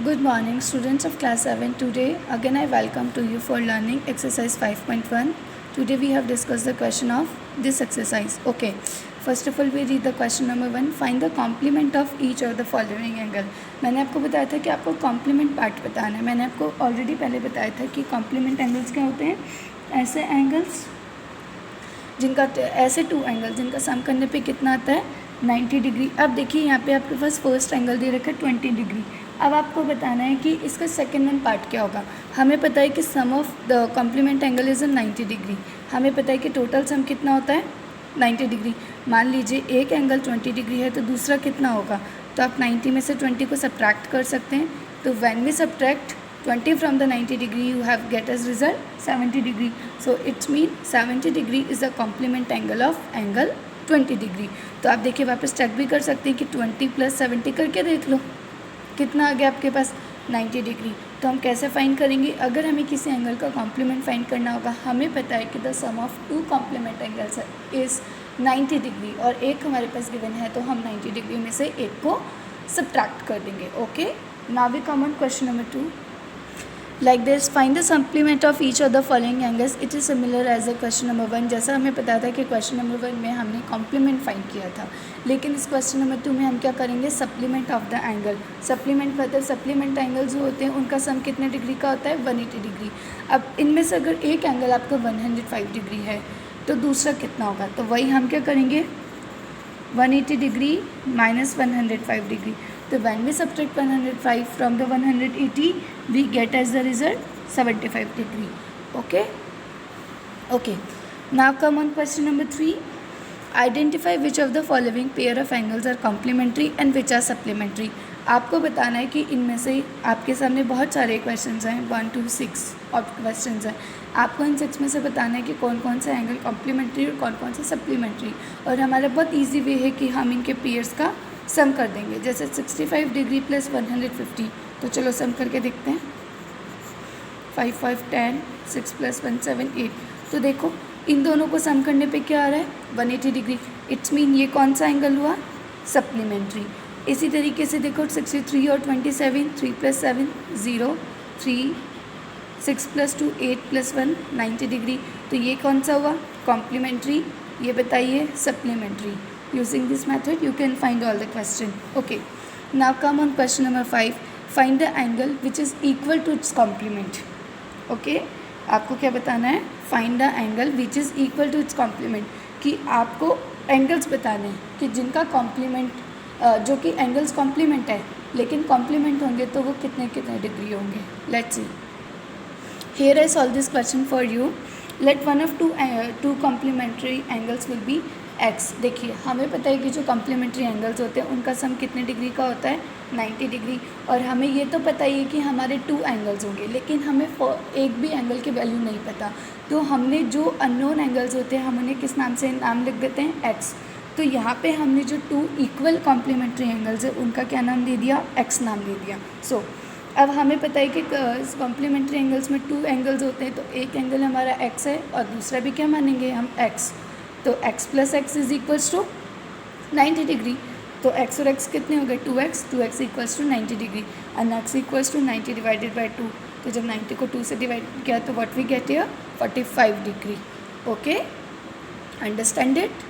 Good morning, students of class 7. Today, again I welcome to you for learning exercise 5.1. Today we have discussed the question of this exercise. Okay, first of all we read the question number 1. Find the complement of each of the following angle. मैंने आपको बताया था कि आपको complement part बताना है. मैंने आपको ऑलरेडी पहले बताया था कि complement एंगल्स क्या होते हैं. ऐसे एंगल्स जिनका ऐसे टू एंगल जिनका सम करने पे कितना आता है 90 डिग्री. अब देखिए यहाँ पे आपके पास फर्स्ट एंगल दे रखा है 20 डिग्री. अब आपको बताना है कि इसका सेकेंड वन पार्ट क्या होगा. हमें पता है कि sum of the complement angle is 90 degree. हमें पता है कि टोटल सम कितना होता है 90 डिग्री. मान लीजिए एक एंगल 20 डिग्री है तो दूसरा कितना होगा. तो आप 90 में से 20 को सब्ट्रैक्ट कर सकते हैं. तो when we subtract 20 from the 90 degree you have get as result 70 degree. So it means 70 degree is the complement angle of angle 20 degree. तो आप देखिए वापस चेक भी कर सकते हैं कि 20 + 70 करके देख लो कितना आ गया आपके पास 90 डिग्री. तो हम कैसे फाइंड करेंगे. अगर हमें किसी एंगल का कॉम्प्लीमेंट फाइंड करना होगा हमें पता है कि the sum of two complement angles is 90 degree और एक हमारे पास गिवन है तो हम 90 डिग्री में से एक को सब्ट्रैक्ट कर देंगे. Okay, now we come on question number 2. Like this, find the supplement of each of the following angles. It is similar as the question number 1. जैसा हमें पता था कि क्वेश्चन नंबर 1 में हमने कॉम्प्लीमेंट फाइंड किया था, लेकिन इस क्वेश्चन नंबर 2 में हम क्या करेंगे supplement of the angle. Supplement मतलब सप्लीमेंट एंगल जो होते हैं उनका सम कितने डिग्री का होता है 180 डिग्री. अब इनमें से अगर एक एंगल आपका 105 डिग्री है तो दूसरा कितना होगा. तो वही हम क्या करेंगे 180 डिग्री माइनस 105 डिग्री. तो when we subtract 105 from the 180 we get as the result 75 degree. Okay, now come on question number 3. Identify which of the following pair of angles are complementary and which are supplementary. आपको बताना है कि इनमें से आपके सामने बहुत सारे क्वेश्चंस हैं 1 to 6 और क्वेश्चंस हैं. आपको इन 6 में से बताना है कि कौन कौन सा एंगल कॉम्प्लीमेंट्री और कौन कौन सा सप्लीमेंट्री. और हमारा बहुत ईजी वे है कि हम इनके पेयर्स का सम कर देंगे. जैसे 65 डिग्री प्लस 150. तो चलो सम करके देखते हैं. 5 5 10 6 + 1 7 8. तो देखो इन दोनों को सम करने पे क्या आ रहा है 180 डिग्री. इट्स मीन ये कौन सा एंगल हुआ सप्लीमेंट्री. इसी तरीके से देखो 63 और 27 3 + 7 0 3 6 + 2 8 + 1 90 डिग्री. तो ये कौन सा हुआ कॉम्प्लीमेंट्री. ये बताइए supplementary. Using this method you can find all the question. Okay, now come on question number 5. Find the angle which is equal to its complement. Okay, आपको क्या बताना है find the angle which is equal to its complement. कि आपको angles बताने हैं कि जिनका कॉम्प्लीमेंट जो कि एंगल्स कॉम्प्लीमेंट है लेकिन कॉम्प्लीमेंट होंगे तो वो कितने कितने डिग्री होंगे. Let's see. Here I solve this question for you. Let one of two complementary angles will be x. देखिए हमें पता है कि जो कॉम्प्लीमेंट्री एंगल्स होते हैं उनका सम कितने डिग्री का होता है 90 डिग्री. और हमें ये तो पता ही है कि हमारे 2 एंगल्स होंगे लेकिन हमें एक भी एंगल की वैल्यू नहीं पता. तो हमने जो अननोन एंगल्स होते हैं हम उन्हें किस नाम से नाम लिख देते हैं x. तो यहाँ पे हमने जो 2 इक्वल कॉम्प्लीमेंट्री एंगल्स है उनका क्या नाम दे दिया x नाम दे दिया. सो अब हमें पता है कि कॉम्प्लीमेंट्री एंगल्स में 2 एंगल्स होते हैं. तो एक एंगल हमारा x है और दूसरा भी क्या मानेंगे हम x. तो x + x is equals to 90 degree. तो x और x कितने हो गए 2x = 90 degree and x = 90 divided by 2. तो जब 90 को 2 से डिवाइड किया तो what we get here 45 degree. Okay, understand it.